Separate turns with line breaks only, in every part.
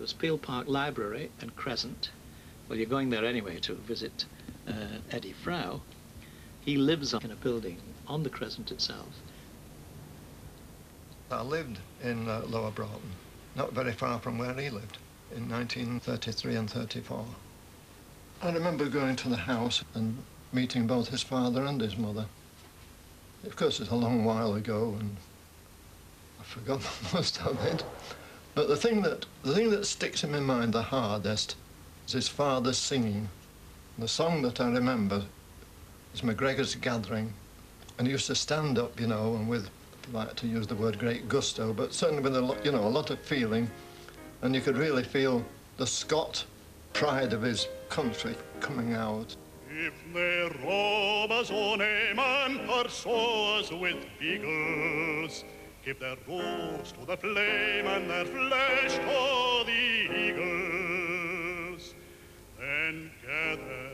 was Peel Park Library and Crescent. Well, you're going there anyway to visit Eddie Frau. He lives in a building on the Crescent itself.
I lived in Lower Broughton, not very far from where he lived, in 1933 and 34. I remember going to the house and meeting both his father and his mother. Of course, it's a long while ago, and I've forgotten most of it. But the thing that sticks in my mind the hardest is his father's singing. The song that I remember is MacGregor's Gathering, and he used to stand up, you know, and with, I like to use the word great gusto, but certainly with a lot of feeling, and you could really feel the Scot pride of his country coming out.
If they rob us on a man, pursue us with beagles, give their rose to the flame and their flesh to the eagles, then gather.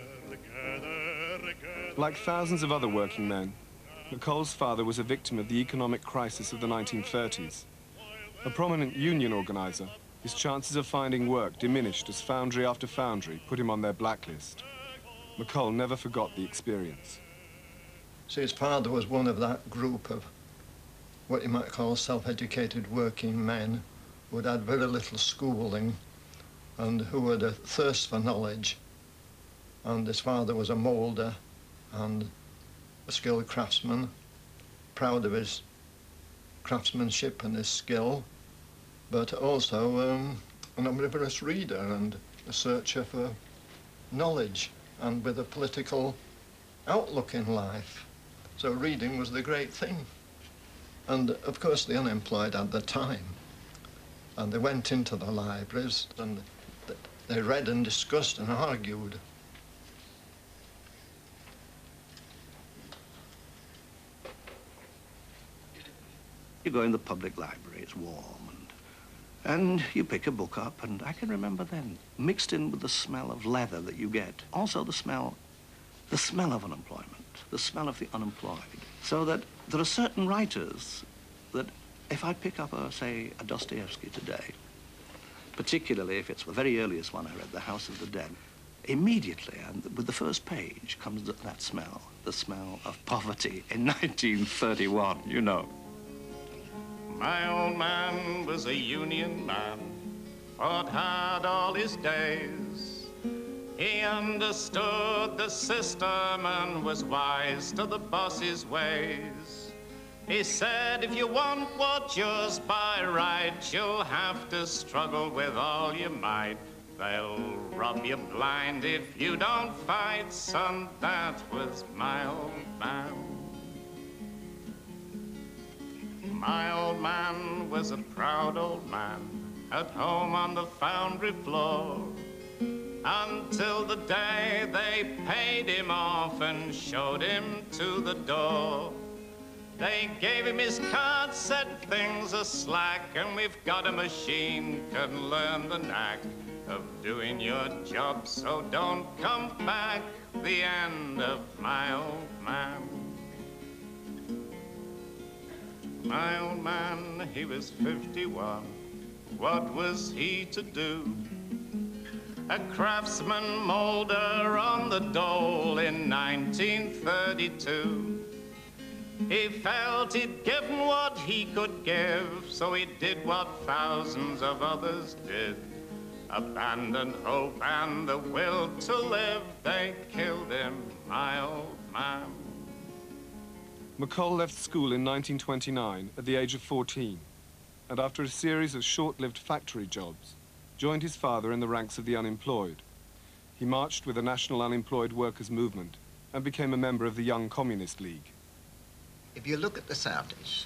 Like thousands of other working men, MacColl's father was a victim of the economic crisis of the 1930s. A prominent union organizer, his chances of finding work diminished as foundry after foundry put him on their blacklist. MacColl never forgot the experience.
See, his father was one of that group of what you might call self-educated working men who had had very little schooling and who had a thirst for knowledge. And his father was a moulder and a skilled craftsman, proud of his craftsmanship and his skill, but also an omnivorous reader and a searcher for knowledge and with a political outlook in life. So reading was the great thing. And of course the unemployed had the time, and they went into the libraries and they read and discussed and argued.
You go in the public library, it's warm, and you pick a book up, and I can remember then, mixed in with the smell of leather that you get, also the smell of unemployment, the smell of the unemployed. So that there are certain writers that if I pick up, say, a Dostoevsky today, particularly if it's the very earliest one I read, The House of the Dead, immediately, and with the first page, comes that smell, the smell of poverty in 1931, you know.
My old man was a union man, fought hard all his days. He understood the system and was wise to the boss's ways. He said, if you want what's yours by right, you'll have to struggle with all your might. They'll rob you blind if you don't fight, son. That was my old man. My old man was a proud old man, at home on the foundry floor, until the day they paid him off and showed him to the door. They gave him his card, said things are slack, and we've got a machine can learn the knack of doing your job, so don't come back. The end of my old man. My old man, he was 51. What was he to do? A craftsman moulder on the dole in 1932. He felt he'd given what he could give, so he did what thousands of others did. Abandoned hope and the will to live, they killed him, my old man.
MacColl left school in 1929 at the age of 14, and after a series of short-lived factory jobs, joined his father in the ranks of the unemployed. He marched with the National Unemployed Workers' Movement and became a member of the Young Communist League.
If you look at the 30s,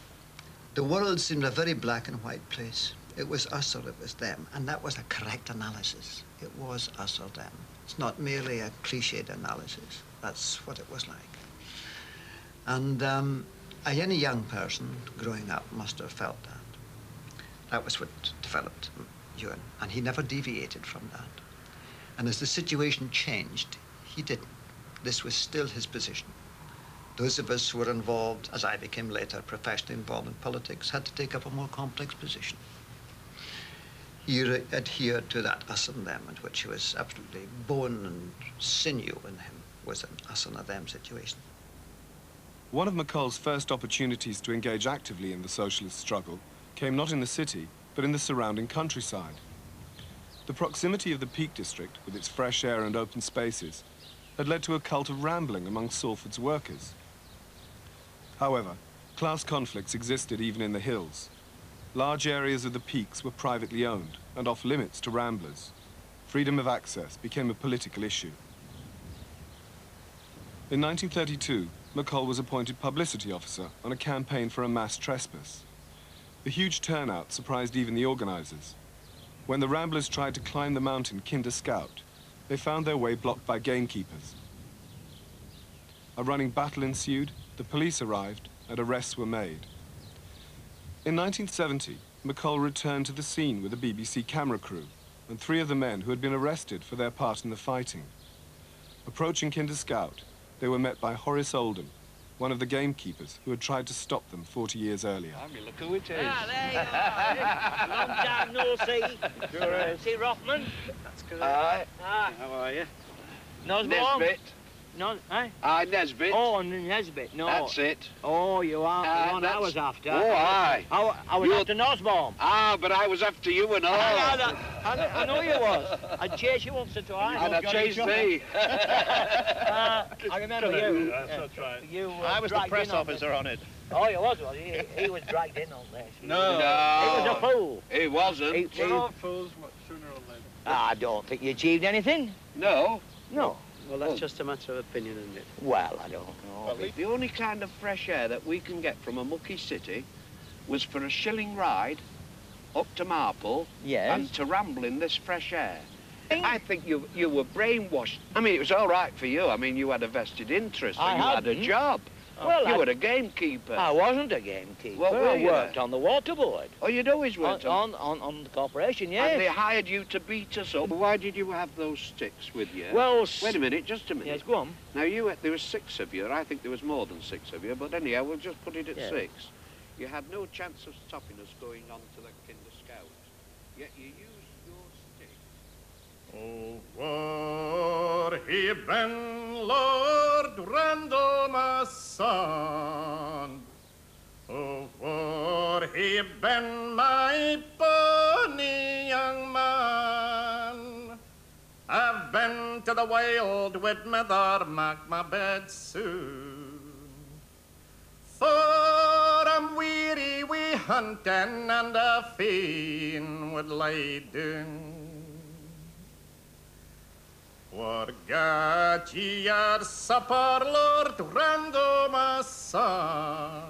the world seemed a very black and white place. It was us or it was them, and that was a correct analysis. It was us or them. It's not merely a cliched analysis. That's what it was like. And any young person growing up must have felt that. That was what developed Ewan, and he never deviated from that. And as the situation changed, he didn't. This was still his position. Those of us who were involved, as I became later professionally involved in politics, had to take up a more complex position. he adhered to that us and them, and which was absolutely bone and sinew in him, was an us and a them situation.
One of MacColl's first opportunities to engage actively in the socialist struggle came not in the city, but in the surrounding countryside. The proximity of the Peak District, with its fresh air and open spaces, had led to a cult of rambling among Salford's workers. However, class conflicts existed even in the hills. Large areas of the peaks were privately owned and off limits to ramblers. Freedom of access became a political issue. In 1932, MacColl was appointed publicity officer on a campaign for a mass trespass. The huge turnout surprised even the organizers. When the ramblers tried to climb the mountain Kinder Scout, they found their way blocked by gamekeepers. A running battle ensued, the police arrived, and arrests were made. In 1970, MacColl returned to the scene with a BBC camera crew and 3 of the men who had been arrested for their part in the fighting. Approaching Kinder Scout, they were met by Horace Oldham, one of the gamekeepers who had tried to stop them 40 years earlier.
I mean, look who it is.
Ah, there you are. Long time no see.
Sure.
See Rothman?
That's correct. Aye.
Ah.
How are you?
Nosbaum?
Nesbit.
No, eh?
Aye, Nesbit.
Oh, Nesbit, no.
That's it.
Oh, you are the one I
that's-
was after.
Oh, aye.
I was
You're-
after Nosbaum.
Ah, but I was after you and all.
I know you was. I'd chase you once or twice.
And I chased thee.
I remember you.
That's right.
You
I was the
dragged
press
in on
officer on it.
this. Oh, you was he was dragged in on this.
No.
He was a fool.
He wasn't.
We're all
fools sooner or later.
I don't think you achieved anything.
No.
No.
Well, that's just a matter of opinion, isn't it?
Well, I don't know.
The only kind of fresh air that we can get from a mucky city was for a shilling ride up to Marple
Yes.
and to ramble in this fresh air. I think you were brainwashed. I mean, it was all right for you. I mean, you had a vested interest.
I
and you had a
hadn't.
job.
Well,
you were a gamekeeper.
I wasn't a gamekeeper.
What were
I
you
worked
then?
on the water board.
Oh, you'd always worked
On the corporation, yes.
And they hired you to beat us up. Why did you have those sticks with you?
Well,
Wait a minute, just a minute.
Yes, go on.
Now, there was 6 of you. I think there was more than 6 of you, but anyhow, we'll just put it at
Yeah.
6. You had no chance of stopping us going on to the Kinder Scout. Yet you used your stick.
Oh, were he been Lord Randolph's son? Oh, were he been my bonny young man? I've been to the wild with Mother Mac, my bed soon. For I'm weary wi' hunting and a fain would lie down. Forgot ye your supper, Lord Randolph's son.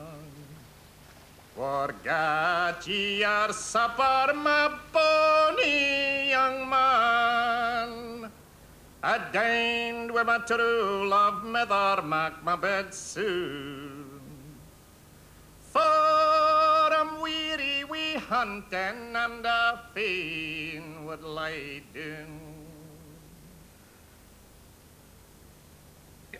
Forgot ye your supper, my bonny young man. I dined with my true love, Mother Mac, my bed soon. For I'm weary wi' hunting and a fain would lie down.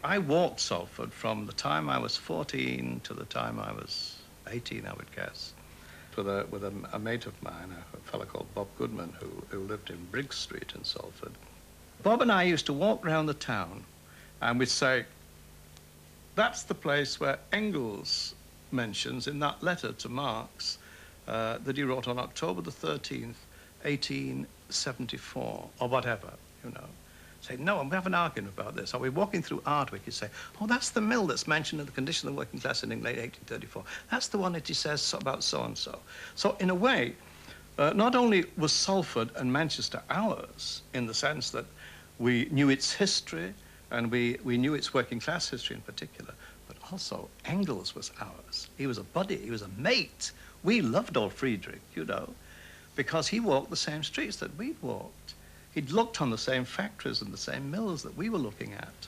I walked Salford from the time I was 14 to the time I was 18, I would guess, with a mate of mine, a fellow called Bob Goodman, who lived in Briggs Street in Salford. Bob and I used to walk round the town and we'd say, that's the place where Engels mentions in that letter to Marx that he wrote on October the 13th, 1874, or whatever, you know. Say, no, and we have an argument about this. Or we're walking through Ardwick, you say, oh, that's the mill that's mentioned in the condition of the working class in late 1834. That's the one that he says about so-and-so. So, in a way, not only was Salford and Manchester ours, in the sense that we knew its history, and we knew its working class history in particular, but also Engels was ours. He was a buddy, he was a mate. We loved old Friedrich, you know, because he walked the same streets that we'd walked. He'd looked on the same factories and the same mills that we were looking at.